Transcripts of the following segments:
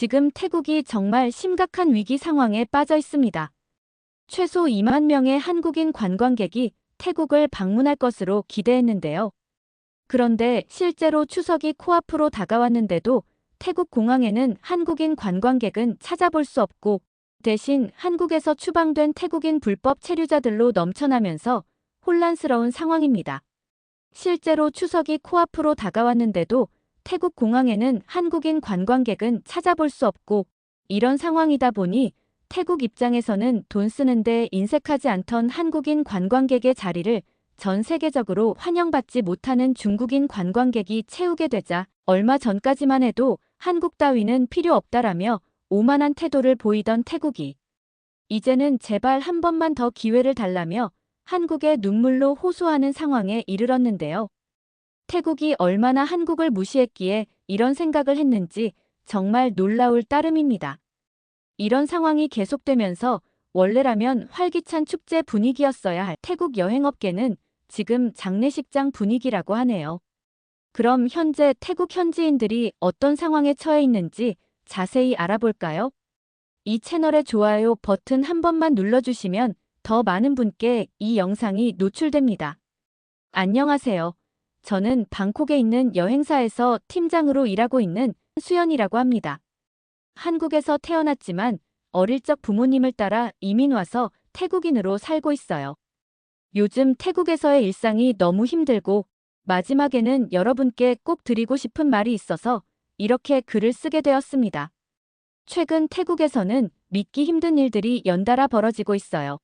지금 태국이 정말 심각한 위기 상황에 빠져 있습니다. 최소 2만 명의 한국인 관광객이 태국을 방문할 것으로 기대했는데요. 그런데 실제로 추석이 코앞으로 다가왔는데도 태국 공항에는 한국인 관광객은 찾아볼 수 없고 대신 한국에서 추방된 태국인 불법 체류자들로 넘쳐나면서 혼란스러운 상황입니다. 실제로 추석이 코앞으로 다가왔는데도 태국 공항에는 한국인 관광객은 찾아볼 수 없고 이런 상황이다 보니 태국 입장에서는 돈 쓰는데 인색하지 않던 한국인 관광객의 자리를 전 세계적으로 환영받지 못하는 중국인 관광객이 채우게 되자 얼마 전까지만 해도 한국 따위는 필요 없다라며 오만한 태도를 보이던 태국이 이제는 제발 한 번만 더 기회를 달라며 한국의 눈물로 호소하는 상황에 이르렀는데요. 태국이 얼마나 한국을 무시했기에 이런 생각을 했는지 정말 놀라울 따름입니다. 이런 상황이 계속되면서 원래라면 활기찬 축제 분위기였어야 할 태국 여행업계는 지금 장례식장 분위기라고 하네요. 그럼 현재 태국 현지인들이 어떤 상황에 처해 있는지 자세히 알아볼까요? 이 채널의 좋아요 버튼 한 번만 눌러주시면 더 많은 분께 이 영상이 노출됩니다. 안녕하세요. 저는 방콕에 있는 여행사에서 팀장으로 일하고 있는 수연이라고 합니다. 한국에서 태어났지만 어릴 적 부모님을 따라 이민 와서 태국인으로 살고 있어요. 요즘 태국에서의 일상이 너무 힘들고 마지막에는 여러분께 꼭 드리고 싶은 말이 있어서 이렇게 글을 쓰게 되었습니다. 최근 태국에서는 믿기 힘든 일들이 연달아 벌어지고 있어요.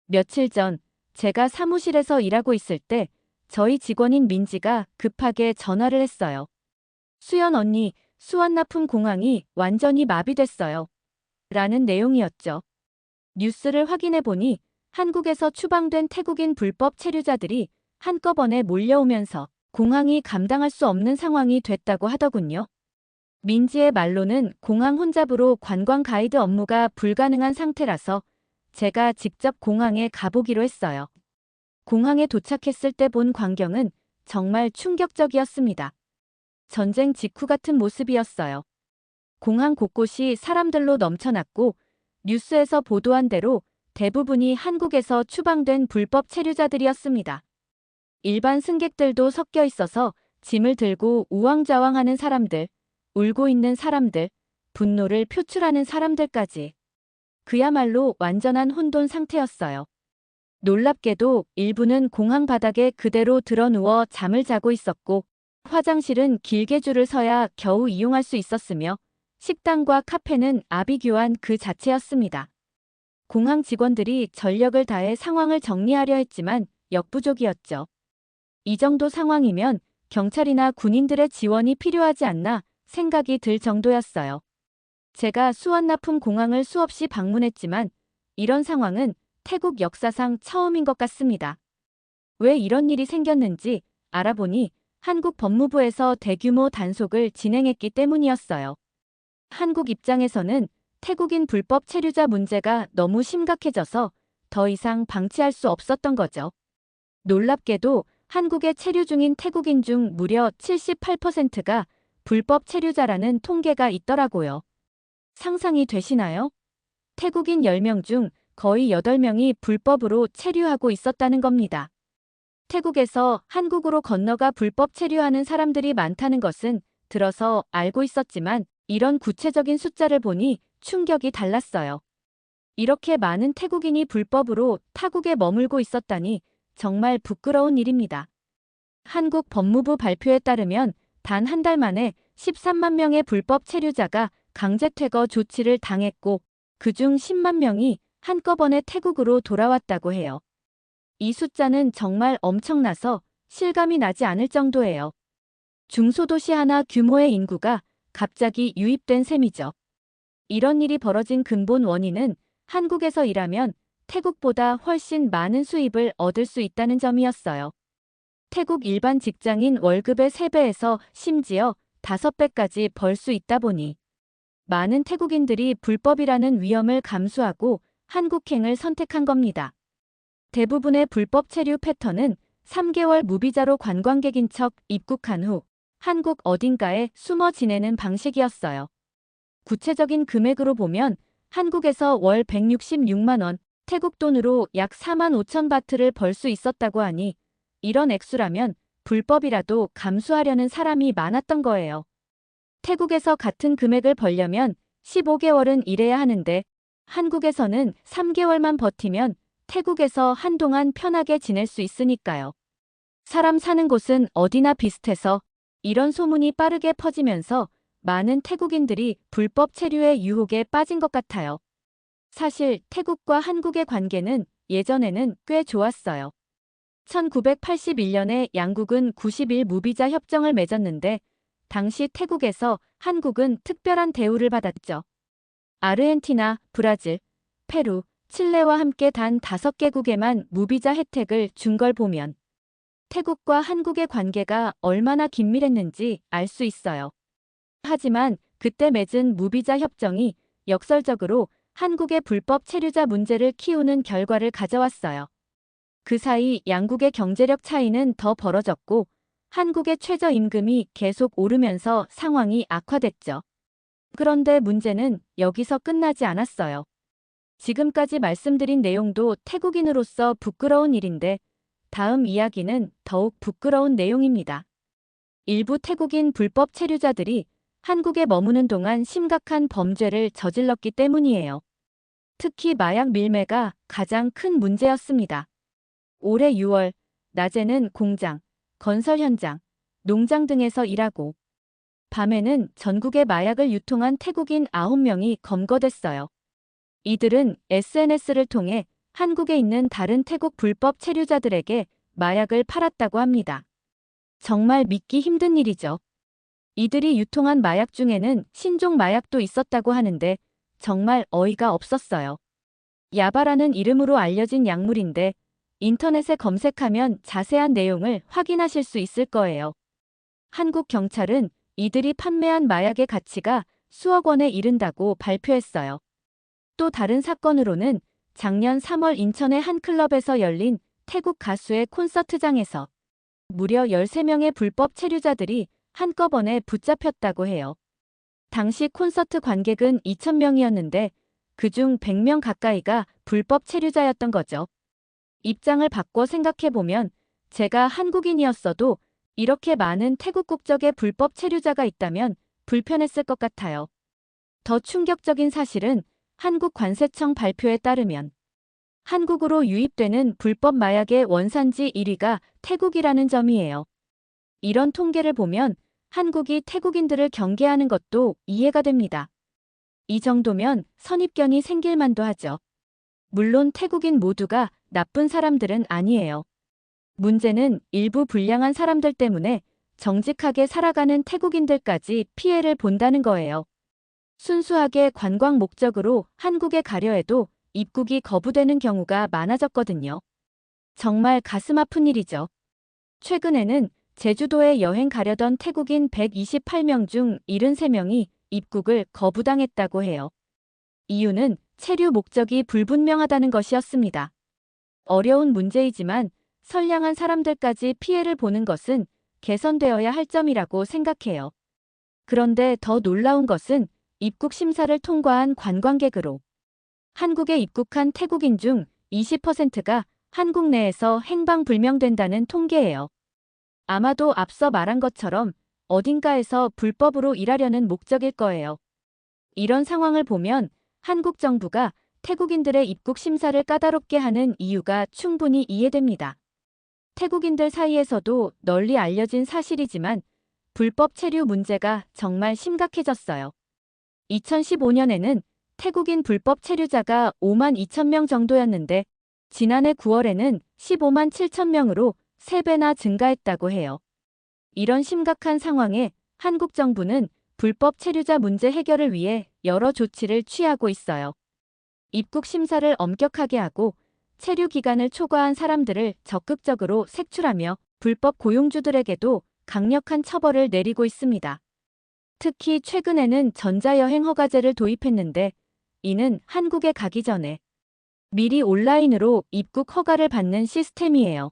며칠 전 제가 사무실에서 일하고 있을 때 저희 직원인 민지가 급하게 전화를 했어요. 수연 언니, 수완나품 공항이 완전히 마비됐어요. 라는 내용이었죠. 뉴스를 확인해 보니 한국에서 추방된 태국인 불법 체류자들이 한꺼번에 몰려오면서 공항이 감당할 수 없는 상황이 됐다고 하더군요. 민지의 말로는 공항 혼잡으로 관광 가이드 업무가 불가능한 상태라서 제가 직접 공항에 가보기로 했어요. 공항에 도착했을 때 본 광경은 정말 충격적이었습니다. 전쟁 직후 같은 모습이었어요. 공항 곳곳이 사람들로 넘쳐났고 뉴스에서 보도한 대로 대부분이 한국에서 추방된 불법 체류자들이었습니다. 일반 승객들도 섞여 있어서 짐을 들고 우왕좌왕하는 사람들, 울고 있는 사람들, 분노를 표출하는 사람들까지. 그야말로 완전한 혼돈 상태였어요. 놀랍게도 일부는 공항 바닥에 그대로 드러누워 잠을 자고 있었고 화장실은 길게 줄을 서야 겨우 이용할 수 있었으며 식당과 카페는 아비규환 그 자체였습니다. 공항 직원들이 전력을 다해 상황을 정리하려 했지만 역부족이었죠. 이 정도 상황이면 경찰이나 군인들의 지원이 필요하지 않나 생각이 들 정도였어요. 제가 수완나품 공항을 수없이 방문했지만 이런 상황은 태국 역사상 처음인 것 같습니다. 왜 이런 일이 생겼는지 알아보니 한국 법무부에서 대규모 단속을 진행했기 때문이었어요. 한국 입장에서는 태국인 불법 체류자 문제가 너무 심각해져서 더 이상 방치할 수 없었던 거죠. 놀랍게도 한국에 체류 중인 태국인 중 무려 78%가 불법 체류자라는 통계가 있더라고요. 상상이 되시나요? 태국인 10명 중 거의 8명이 불법으로 체류하고 있었다는 겁니다. 태국에서 한국으로 건너가 불법 체류하는 사람들이 많다는 것은 들어서 알고 있었지만 이런 구체적인 숫자를 보니 충격이 달랐어요. 이렇게 많은 태국인이 불법으로 타국에 머물고 있었다니 정말 부끄러운 일입니다. 한국 법무부 발표에 따르면 단 한 달 만에 13만 명의 불법 체류자가 강제 퇴거 조치를 당했고 그중 10만 명이 한꺼번에 태국으로 돌아왔다고 해요. 이 숫자는 정말 엄청나서 실감이 나지 않을 정도예요. 중소도시 하나 규모의 인구가 갑자기 유입된 셈이죠. 이런 일이 벌어진 근본 원인은 한국에서 일하면 태국보다 훨씬 많은 수입을 얻을 수 있다는 점이었어요. 태국 일반 직장인 월급의 3배에서 심지어 5배까지 벌 수 있다 보니 많은 태국인들이 불법이라는 위험을 감수하고 한국행을 선택한 겁니다. 대부분의 불법 체류 패턴은 3개월 무비자로 관광객인 척 입국한 후 한국 어딘가에 숨어 지내는 방식이었어요. 구체적인 금액으로 보면 한국에서 월 166만 원, 태국 돈으로 약 4만 5천 바트를 벌 수 있었다고 하니 이런 액수라면 불법이라도 감수하려는 사람이 많았던 거예요. 태국에서 같은 금액을 벌려면 15개월은 일해야 하는데 한국에서는 3개월만 버티면 태국에서 한동안 편하게 지낼 수 있으니까요. 사람 사는 곳은 어디나 비슷해서 이런 소문이 빠르게 퍼지면서 많은 태국인들이 불법 체류의 유혹에 빠진 것 같아요. 사실 태국과 한국의 관계는 예전에는 꽤 좋았어요. 1981년에 양국은 90일 무비자 협정을 맺었는데 당시 태국에서 한국은 특별한 대우를 받았죠. 아르헨티나, 브라질, 페루, 칠레와 함께 단 5개국에만 무비자 혜택을 준 걸 보면 태국과 한국의 관계가 얼마나 긴밀했는지 알 수 있어요. 하지만 그때 맺은 무비자 협정이 역설적으로 한국의 불법 체류자 문제를 키우는 결과를 가져왔어요. 그 사이 양국의 경제력 차이는 더 벌어졌고 한국의 최저임금이 계속 오르면서 상황이 악화됐죠. 그런데 문제는 여기서 끝나지 않았어요. 지금까지 말씀드린 내용도 태국인으로서 부끄러운 일인데 다음 이야기는 더욱 부끄러운 내용입니다. 일부 태국인 불법 체류자들이 한국에 머무는 동안 심각한 범죄를 저질렀기 때문이에요. 특히 마약 밀매가 가장 큰 문제였습니다. 올해 6월, 낮에는 공장, 건설 현장, 농장 등에서 일하고 밤에는 전국에 마약을 유통한 태국인 9명이 검거됐어요. 이들은 SNS를 통해 한국에 있는 다른 태국 불법 체류자들에게 마약을 팔았다고 합니다. 정말 믿기 힘든 일이죠. 이들이 유통한 마약 중에는 신종 마약도 있었다고 하는데 정말 어이가 없었어요. 야바라는 이름으로 알려진 약물인데 인터넷에 검색하면 자세한 내용을 확인하실 수 있을 거예요. 한국 경찰은 이들이 판매한 마약의 가치가 수억 원에 이른다고 발표했어요. 또 다른 사건으로는 작년 3월 인천의 한 클럽에서 열린 태국 가수의 콘서트장에서 무려 13명의 불법 체류자들이 한꺼번에 붙잡혔다고 해요. 당시 콘서트 관객은 2,000명이었는데 그중 100명 가까이가 불법 체류자였던 거죠. 입장을 바꿔 생각해보면 제가 한국인이었어도 이렇게 많은 태국 국적의 불법 체류자가 있다면 불편했을 것 같아요. 더 충격적인 사실은 한국 관세청 발표에 따르면 한국으로 유입되는 불법 마약의 원산지 1위가 태국이라는 점이에요. 이런 통계를 보면 한국이 태국인들을 경계하는 것도 이해가 됩니다. 이 정도면 선입견이 생길 만도 하죠. 물론 태국인 모두가 나쁜 사람들은 아니에요. 문제는 일부 불량한 사람들 때문에 정직하게 살아가는 태국인들까지 피해를 본다는 거예요. 순수하게 관광 목적으로 한국에 가려 해도 입국이 거부되는 경우가 많아졌거든요. 정말 가슴 아픈 일이죠. 최근에는 제주도에 여행 가려던 태국인 128명 중 73명이 입국을 거부당했다고 해요. 이유는 체류 목적이 불분명하다는 것이었습니다. 어려운 문제이지만 선량한 사람들까지 피해를 보는 것은 개선되어야 할 점이라고 생각해요. 그런데 더 놀라운 것은 입국 심사를 통과한 관광객으로 한국에 입국한 태국인 중 20%가 한국 내에서 행방불명된다는 통계예요. 아마도 앞서 말한 것처럼 어딘가에서 불법으로 일하려는 목적일 거예요. 이런 상황을 보면 한국 정부가 태국인들의 입국 심사를 까다롭게 하는 이유가 충분히 이해됩니다. 태국인들 사이에서도 널리 알려진 사실이지만 불법 체류 문제가 정말 심각해졌어요. 2015년에는 태국인 불법 체류자가 5만 2천 명 정도였는데 지난해 9월에는 15만 7천 명으로 3배나 증가했다고 해요. 이런 심각한 상황에 한국 정부는 불법 체류자 문제 해결을 위해 여러 조치를 취하고 있어요. 입국 심사를 엄격하게 하고 체류 기간을 초과한 사람들을 적극적으로 색출하며 불법 고용주들에게도 강력한 처벌을 내리고 있습니다. 특히 최근에는 전자여행 허가제를 도입했는데 이는 한국에 가기 전에 미리 온라인으로 입국 허가를 받는 시스템이에요.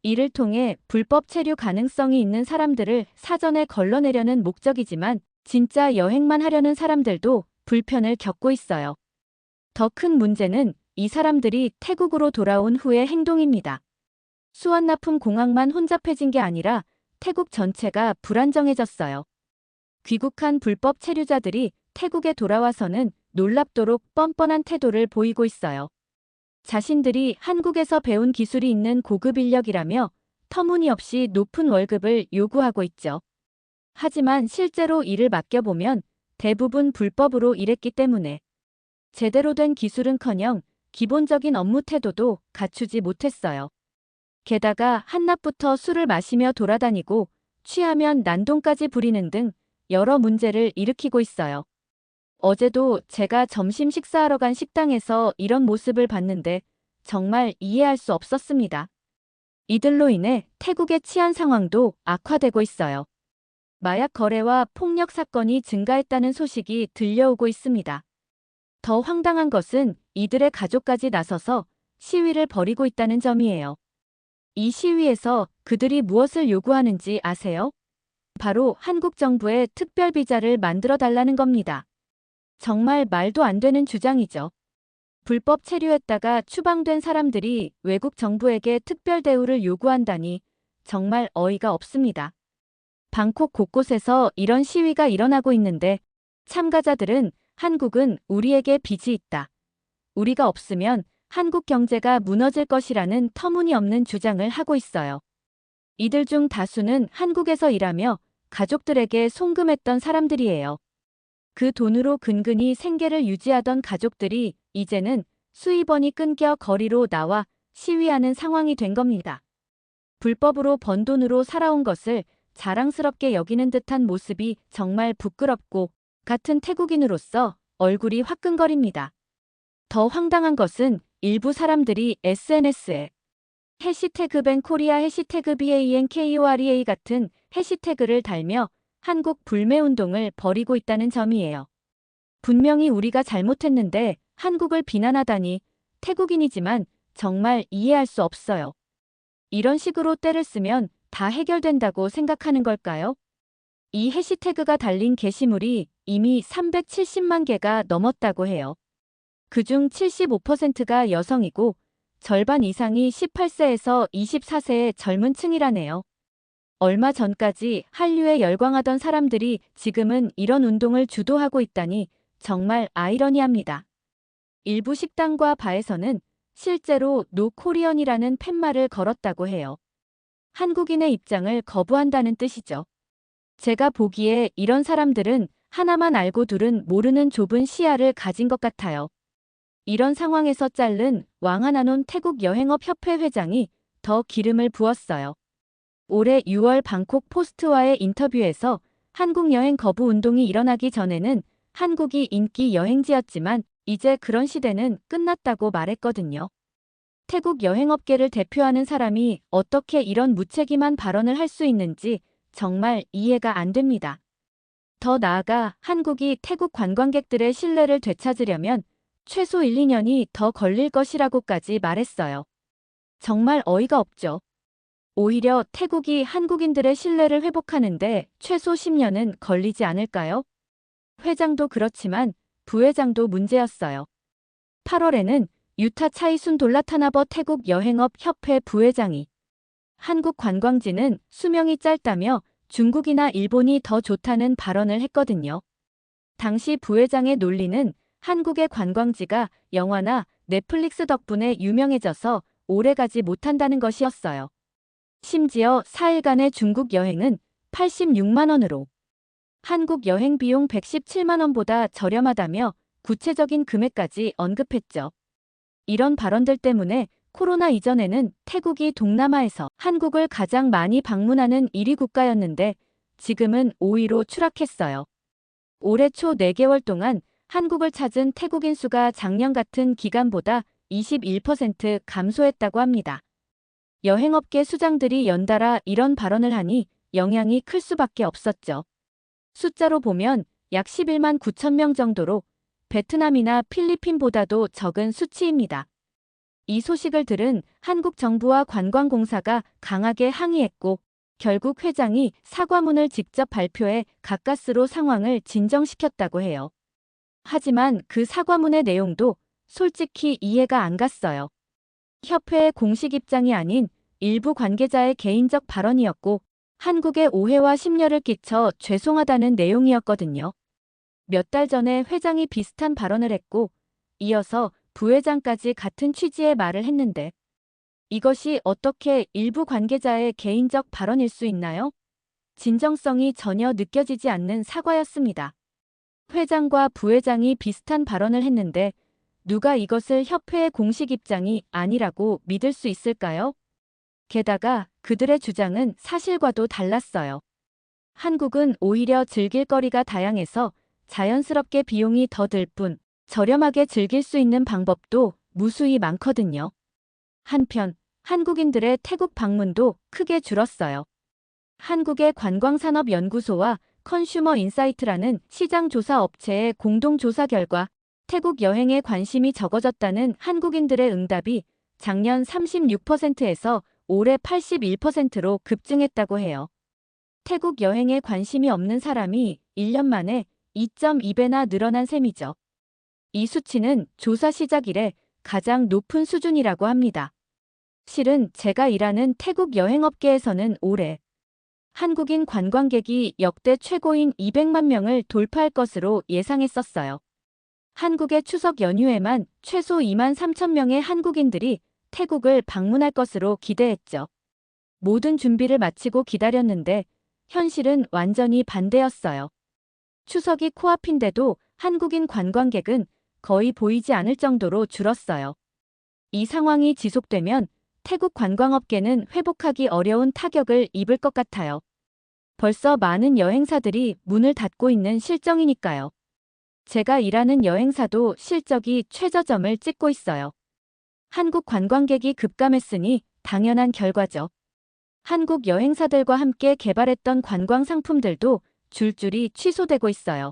이를 통해 불법 체류 가능성이 있는 사람들을 사전에 걸러내려는 목적이지만 진짜 여행만 하려는 사람들도 불편을 겪고 있어요. 더 큰 문제는 이 사람들이 태국으로 돌아온 후의 행동입니다. 수완나품 공항만 혼잡해진 게 아니라 태국 전체가 불안정해졌어요. 귀국한 불법 체류자들이 태국에 돌아와서는 놀랍도록 뻔뻔한 태도를 보이고 있어요. 자신들이 한국에서 배운 기술이 있는 고급 인력이라며 터무니없이 높은 월급을 요구하고 있죠. 하지만 실제로 일을 맡겨보면 대부분 불법으로 일했기 때문에 제대로 된 기술은커녕 기본적인 업무 태도도 갖추지 못했어요. 게다가 한낮부터 술을 마시며 돌아다니고 취하면 난동까지 부리는 등 여러 문제를 일으키고 있어요. 어제도 제가 점심 식사하러 간 식당에서 이런 모습을 봤는데 정말 이해할 수 없었습니다. 이들로 인해 태국의 치안 상황도 악화되고 있어요. 마약 거래와 폭력 사건이 증가했다는 소식이 들려오고 있습니다. 더 황당한 것은 이들의 가족까지 나서서 시위를 벌이고 있다는 점이에요. 이 시위에서 그들이 무엇을 요구하는지 아세요? 바로 한국 정부의 특별 비자를 만들어 달라는 겁니다. 정말 말도 안 되는 주장이죠. 불법 체류했다가 추방된 사람들이 외국 정부에게 특별 대우를 요구한다니 정말 어이가 없습니다. 방콕 곳곳에서 이런 시위가 일어나고 있는데 참가자들은 한국은 우리에게 빚이 있다. 우리가 없으면 한국 경제가 무너질 것이라는 터무니없는 주장을 하고 있어요. 이들 중 다수는 한국에서 일하며 가족들에게 송금했던 사람들이에요. 그 돈으로 근근히 생계를 유지하던 가족들이 이제는 수입원이 끊겨 거리로 나와 시위하는 상황이 된 겁니다. 불법으로 번 돈으로 살아온 것을 자랑스럽게 여기는 듯한 모습이 정말 부끄럽고 같은 태국인으로서 얼굴이 화끈거립니다. 더 황당한 것은 일부 사람들이 SNS에 해시태그 뱅코리아 해시태그 BANKOREA 같은 해시태그를 달며 한국 불매운동을 벌이고 있다는 점이에요. 분명히 우리가 잘못했는데 한국을 비난하다니 태국인이지만 정말 이해할 수 없어요. 이런 식으로 때를 쓰면 다 해결된다고 생각하는 걸까요? 이 해시태그가 달린 게시물이 이미 370만 개가 넘었다고 해요. 그중 75%가 여성이고 절반 이상이 18세에서 24세의 젊은 층이라네요. 얼마 전까지 한류에 열광하던 사람들이 지금은 이런 운동을 주도하고 있다니 정말 아이러니합니다. 일부 식당과 바에서는 실제로 노 코리언이라는 팻말을 걸었다고 해요. 한국인의 입장을 거부한다는 뜻이죠. 제가 보기에 이런 사람들은 하나만 알고 둘은 모르는 좁은 시야를 가진 것 같아요. 이런 상황에서 자른 왕하나논 태국여행업협회 회장이 더 기름을 부었어요. 올해 6월 방콕 포스트와의 인터뷰에서 한국 여행 거부 운동이 일어나기 전에는 한국이 인기 여행지였지만 이제 그런 시대는 끝났다고 말했거든요. 태국 여행업계를 대표하는 사람이 어떻게 이런 무책임한 발언을 할 수 있는지 정말 이해가 안 됩니다. 더 나아가 한국이 태국 관광객들의 신뢰를 되찾으려면 최소 1, 2년이 더 걸릴 것이라고까지 말했어요. 정말 어이가 없죠. 오히려 태국이 한국인들의 신뢰를 회복하는데 최소 10년은 걸리지 않을까요? 회장도 그렇지만 부회장도 문제였어요. 8월에는 유타 차이순 돌라타나버 태국 여행업 협회 부회장이 한국 관광지는 수명이 짧다며 중국이나 일본이 더 좋다는 발언을 했거든요. 당시 부회장의 논리는 한국의 관광지가 영화나 넷플릭스 덕분에 유명해져서 오래가지 못한다는 것이었어요. 심지어 4일간의 중국 여행은 86만 원으로 한국 여행 비용 117만 원보다 저렴하다며 구체적인 금액까지 언급했죠. 이런 발언들 때문에 코로나 이전에는 태국이 동남아에서 한국을 가장 많이 방문하는 1위 국가였는데 지금은 5위로 추락했어요. 올해 초 4개월 동안 한국을 찾은 태국인 수가 작년 같은 기간보다 21% 감소했다고 합니다. 여행업계 수장들이 연달아 이런 발언을 하니 영향이 클 수밖에 없었죠. 숫자로 보면 약 11만 9천 명 정도로 베트남이나 필리핀보다도 적은 수치입니다. 이 소식을 들은 한국 정부와 관광공사가 강하게 항의했고 결국 회장이 사과문을 직접 발표해 가까스로 상황을 진정시켰다고 해요. 하지만 그 사과문의 내용도 솔직히 이해가 안 갔어요. 협회의 공식 입장이 아닌 일부 관계자의 개인적 발언이었고 한국에 오해와 심려를 끼쳐 죄송하다는 내용이었거든요. 몇 달 전에 회장이 비슷한 발언을 했고 이어서 부회장까지 같은 취지의 말을 했는데 이것이 어떻게 일부 관계자의 개인적 발언일 수 있나요? 진정성이 전혀 느껴지지 않는 사과였습니다. 회장과 부회장이 비슷한 발언을 했는데 누가 이것을 협회의 공식 입장이 아니라고 믿을 수 있을까요? 게다가 그들의 주장은 사실과도 달랐어요. 한국은 오히려 즐길 거리가 다양해서 자연스럽게 비용이 더 들 뿐 저렴하게 즐길 수 있는 방법도 무수히 많거든요. 한편 한국인들의 태국 방문도 크게 줄었어요. 한국의 관광산업연구소와 컨슈머 인사이트라는 시장조사 업체의 공동조사 결과 태국 여행에 관심이 적어졌다는 한국인들의 응답이 작년 36%에서 올해 81%로 급증했다고 해요. 태국 여행에 관심이 없는 사람이 1년 만에 2.2배나 늘어난 셈이죠. 이 수치는 조사 시작 이래 가장 높은 수준이라고 합니다. 실은 제가 일하는 태국 여행업계에서는 올해 한국인 관광객이 역대 최고인 200만 명을 돌파할 것으로 예상했었어요. 한국의 추석 연휴에만 최소 2만 3천 명의 한국인들이 태국을 방문할 것으로 기대했죠. 모든 준비를 마치고 기다렸는데 현실은 완전히 반대였어요. 추석이 코앞인데도 한국인 관광객은 거의 보이지 않을 정도로 줄었어요. 이 상황이 지속되면 태국 관광업계는 회복하기 어려운 타격을 입을 것 같아요. 벌써 많은 여행사들이 문을 닫고 있는 실정이니까요. 제가 일하는 여행사도 실적이 최저점을 찍고 있어요. 한국 관광객이 급감했으니 당연한 결과죠. 한국 여행사들과 함께 개발했던 관광 상품들도 줄줄이 취소되고 있어요.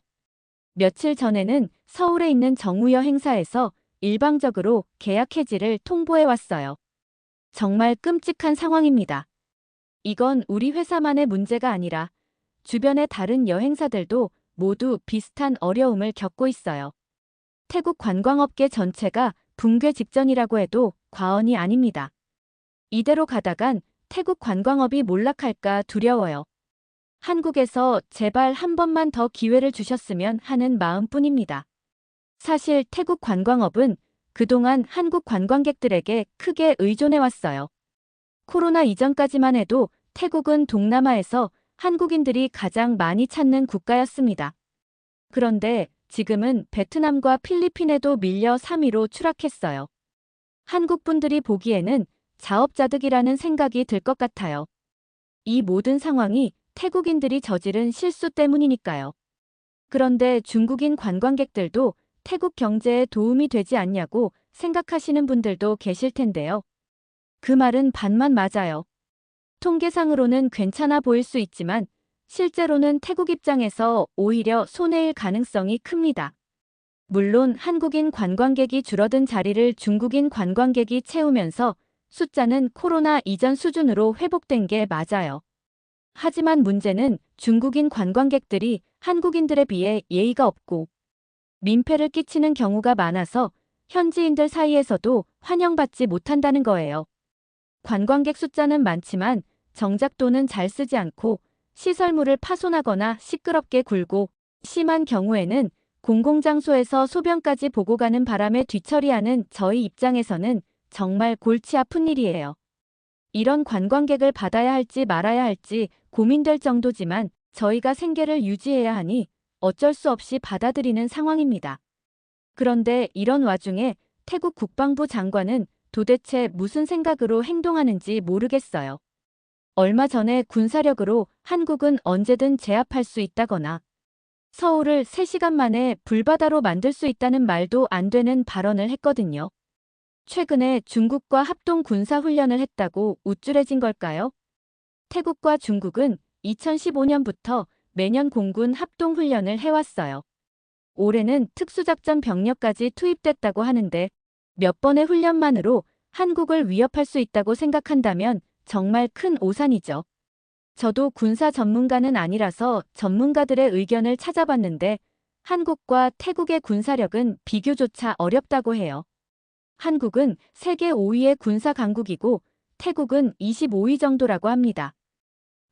며칠 전에는 서울에 있는 정우여 행사에서 일방적으로 계약 해지를 통보해왔어요. 정말 끔찍한 상황입니다. 이건 우리 회사만의 문제가 아니라 주변의 다른 여행사들도 모두 비슷한 어려움을 겪고 있어요. 태국 관광업계 전체가 붕괴 직전이라고 해도 과언이 아닙니다. 이대로 가다간 태국 관광업이 몰락할까 두려워요. 한국에서 제발 한 번만 더 기회를 주셨으면 하는 마음뿐입니다. 사실 태국 관광업은 그동안 한국 관광객들에게 크게 의존해왔어요. 코로나 이전까지만 해도 태국은 동남아에서 한국인들이 가장 많이 찾는 국가였습니다. 그런데 지금은 베트남과 필리핀에도 밀려 3위로 추락했어요. 한국 분들이 보기에는 자업자득이라는 생각이 들 것 같아요. 이 모든 상황이 태국인들이 저지른 실수 때문이니까요. 그런데 중국인 관광객들도 태국 경제에 도움이 되지 않냐고 생각하시는 분들도 계실 텐데요. 그 말은 반만 맞아요. 통계상으로는 괜찮아 보일 수 있지만 실제로는 태국 입장에서 오히려 손해일 가능성이 큽니다. 물론 한국인 관광객이 줄어든 자리를 중국인 관광객이 채우면서 숫자는 코로나 이전 수준으로 회복된 게 맞아요. 하지만 문제는 중국인 관광객들이 한국인들에 비해 예의가 없고 민폐를 끼치는 경우가 많아서 현지인들 사이에서도 환영받지 못한다는 거예요. 관광객 숫자는 많지만 정작 돈은 잘 쓰지 않고 시설물을 파손하거나 시끄럽게 굴고 심한 경우에는 공공장소에서 소변까지 보고 가는 바람에 뒤처리하는 저희 입장에서는 정말 골치 아픈 일이에요. 이런 관광객을 받아야 할지 말아야 할지 고민될 정도지만 저희가 생계를 유지해야 하니 어쩔 수 없이 받아들이는 상황입니다. 그런데 이런 와중에 태국 국방부 장관은 도대체 무슨 생각으로 행동하는지 모르겠어요. 얼마 전에 군사력으로 한국은 언제든 제압할 수 있다거나 서울을 3시간 만에 불바다로 만들 수 있다는 말도 안 되는 발언을 했거든요. 최근에 중국과 합동 군사훈련을 했다고 우쭐해진 걸까요? 태국과 중국은 2015년부터 매년 공군 합동훈련을 해왔어요. 올해는 특수작전 병력까지 투입됐다고 하는데 몇 번의 훈련만으로 한국을 위협할 수 있다고 생각한다면 정말 큰 오산이죠. 저도 군사 전문가는 아니라서 전문가들의 의견을 찾아봤는데 한국과 태국의 군사력은 비교조차 어렵다고 해요. 한국은 세계 5위의 군사 강국이고 태국은 25위 정도라고 합니다.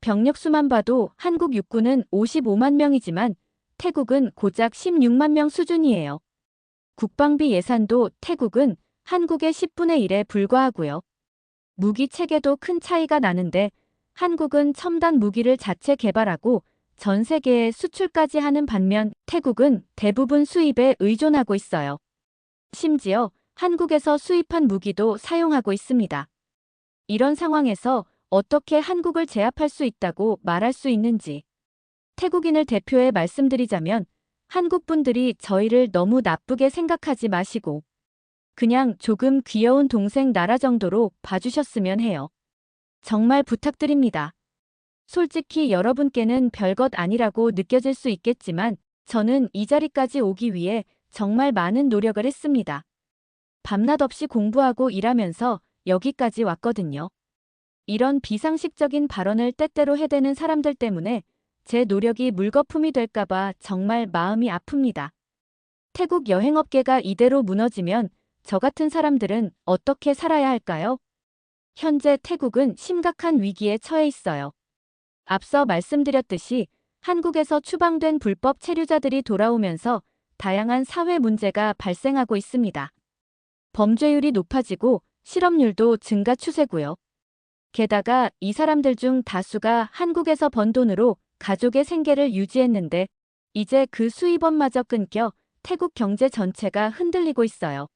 병력 수만 봐도 한국 육군은 55만 명이지만 태국은 고작 16만 명 수준이에요. 국방비 예산도 태국은 한국의 10분의 1에 불과하고요. 무기 체계도 큰 차이가 나는데 한국은 첨단 무기를 자체 개발하고 전 세계에 수출까지 하는 반면 태국은 대부분 수입에 의존하고 있어요. 심지어 한국에서 수입한 무기도 사용하고 있습니다. 이런 상황에서 어떻게 한국을 제압할 수 있다고 말할 수 있는지 태국인을 대표해 말씀드리자면 한국 분들이 저희를 너무 나쁘게 생각하지 마시고 그냥 조금 귀여운 동생 나라 정도로 봐주셨으면 해요. 정말 부탁드립니다. 솔직히 여러분께는 별것 아니라고 느껴질 수 있겠지만 저는 이 자리까지 오기 위해 정말 많은 노력을 했습니다. 밤낮 없이 공부하고 일하면서 여기까지 왔거든요. 이런 비상식적인 발언을 때때로 해대는 사람들 때문에 제 노력이 물거품이 될까봐 정말 마음이 아픕니다. 태국 여행업계가 이대로 무너지면 저 같은 사람들은 어떻게 살아야 할까요? 현재 태국은 심각한 위기에 처해 있어요. 앞서 말씀드렸듯이 한국에서 추방된 불법 체류자들이 돌아오면서 다양한 사회 문제가 발생하고 있습니다. 범죄율이 높아지고 실업률도 증가 추세고요. 게다가 이 사람들 중 다수가 한국에서 번 돈으로 가족의 생계를 유지했는데 이제 그 수입원마저 끊겨 태국 경제 전체가 흔들리고 있어요.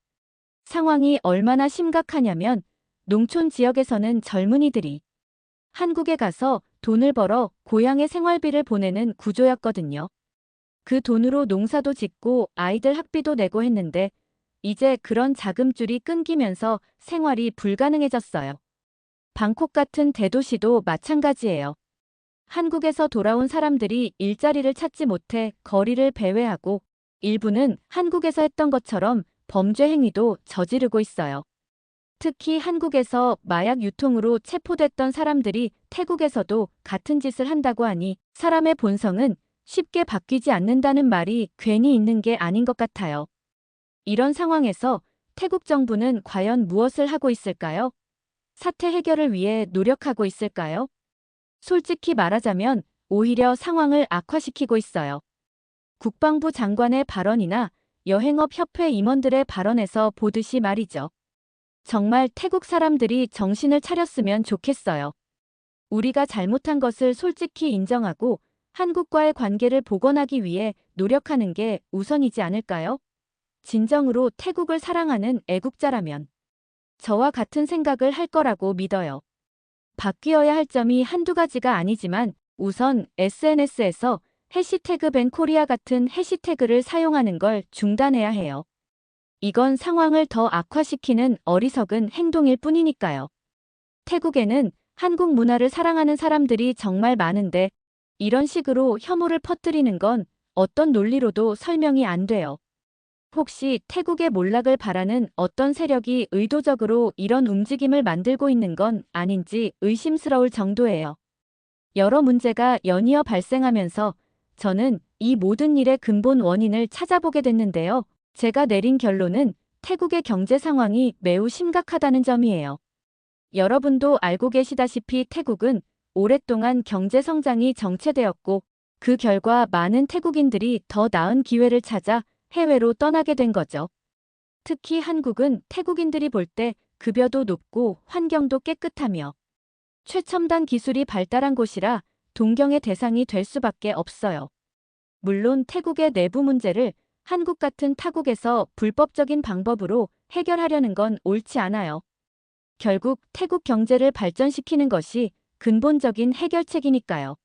상황이 얼마나 심각하냐면 농촌 지역에서는 젊은이들이 한국에 가서 돈을 벌어 고향의 생활비를 보내는 구조였거든요. 그 돈으로 농사도 짓고 아이들 학비도 내고 했는데 이제 그런 자금줄이 끊기면서 생활이 불가능해졌어요. 방콕 같은 대도시도 마찬가지예요. 한국에서 돌아온 사람들이 일자리를 찾지 못해 거리를 배회하고 일부는 한국에서 했던 것처럼 범죄 행위도 저지르고 있어요. 특히 한국에서 마약 유통으로 체포됐던 사람들이 태국에서도 같은 짓을 한다고 하니 사람의 본성은 쉽게 바뀌지 않는다는 말이 괜히 있는 게 아닌 것 같아요. 이런 상황에서 태국 정부는 과연 무엇을 하고 있을까요? 사태 해결을 위해 노력하고 있을까요? 솔직히 말하자면 오히려 상황을 악화시키고 있어요. 국방부 장관의 발언이나 여행업협회 임원들의 발언에서 보듯이 말이죠. 정말 태국 사람들이 정신을 차렸으면 좋겠어요. 우리가 잘못한 것을 솔직히 인정하고 한국과의 관계를 복원하기 위해 노력하는 게 우선이지 않을까요? 진정으로 태국을 사랑하는 애국자라면 저와 같은 생각을 할 거라고 믿어요. 바뀌어야 할 점이 한두 가지가 아니지만 우선 SNS에서 해시태그 밴코리아 같은 해시태그를 사용하는 걸 중단해야 해요. 이건 상황을 더 악화시키는 어리석은 행동일 뿐이니까요. 태국에는 한국 문화를 사랑하는 사람들이 정말 많은데 이런 식으로 혐오를 퍼뜨리는 건 어떤 논리로도 설명이 안 돼요. 혹시 태국의 몰락을 바라는 어떤 세력이 의도적으로 이런 움직임을 만들고 있는 건 아닌지 의심스러울 정도예요. 여러 문제가 연이어 발생하면서 저는 이 모든 일의 근본 원인을 찾아보게 됐는데요. 제가 내린 결론은 태국의 경제 상황이 매우 심각하다는 점이에요. 여러분도 알고 계시다시피 태국은 오랫동안 경제 성장이 정체되었고 그 결과 많은 태국인들이 더 나은 기회를 찾아 해외로 떠나게 된 거죠. 특히 한국은 태국인들이 볼 때 급여도 높고 환경도 깨끗하며 최첨단 기술이 발달한 곳이라 동경의 대상이 될 수밖에 없어요. 물론 태국의 내부 문제를 한국 같은 타국에서 불법적인 방법으로 해결하려는 건 옳지 않아요. 결국 태국 경제를 발전시키는 것이 근본적인 해결책이니까요.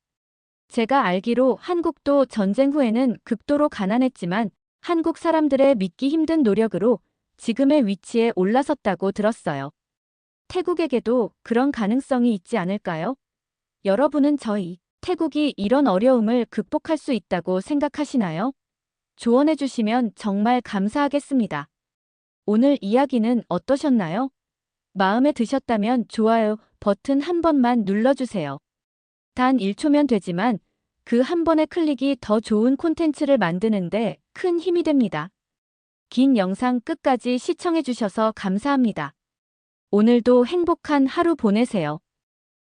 제가 알기로 한국도 전쟁 후에는 극도로 가난했지만 한국 사람들의 믿기 힘든 노력으로 지금의 위치에 올라섰다고 들었어요. 태국에게도 그런 가능성이 있지 않을까요? 여러분은 저희 태국이 이런 어려움을 극복할 수 있다고 생각하시나요? 조언해 주시면 정말 감사하겠습니다. 오늘 이야기는 어떠셨나요? 마음에 드셨다면 좋아요 버튼 한 번만 눌러주세요. 단 1초면 되지만 그 한 번의 클릭이 더 좋은 콘텐츠를 만드는데 큰 힘이 됩니다. 긴 영상 끝까지 시청해주셔서 감사합니다. 오늘도 행복한 하루 보내세요.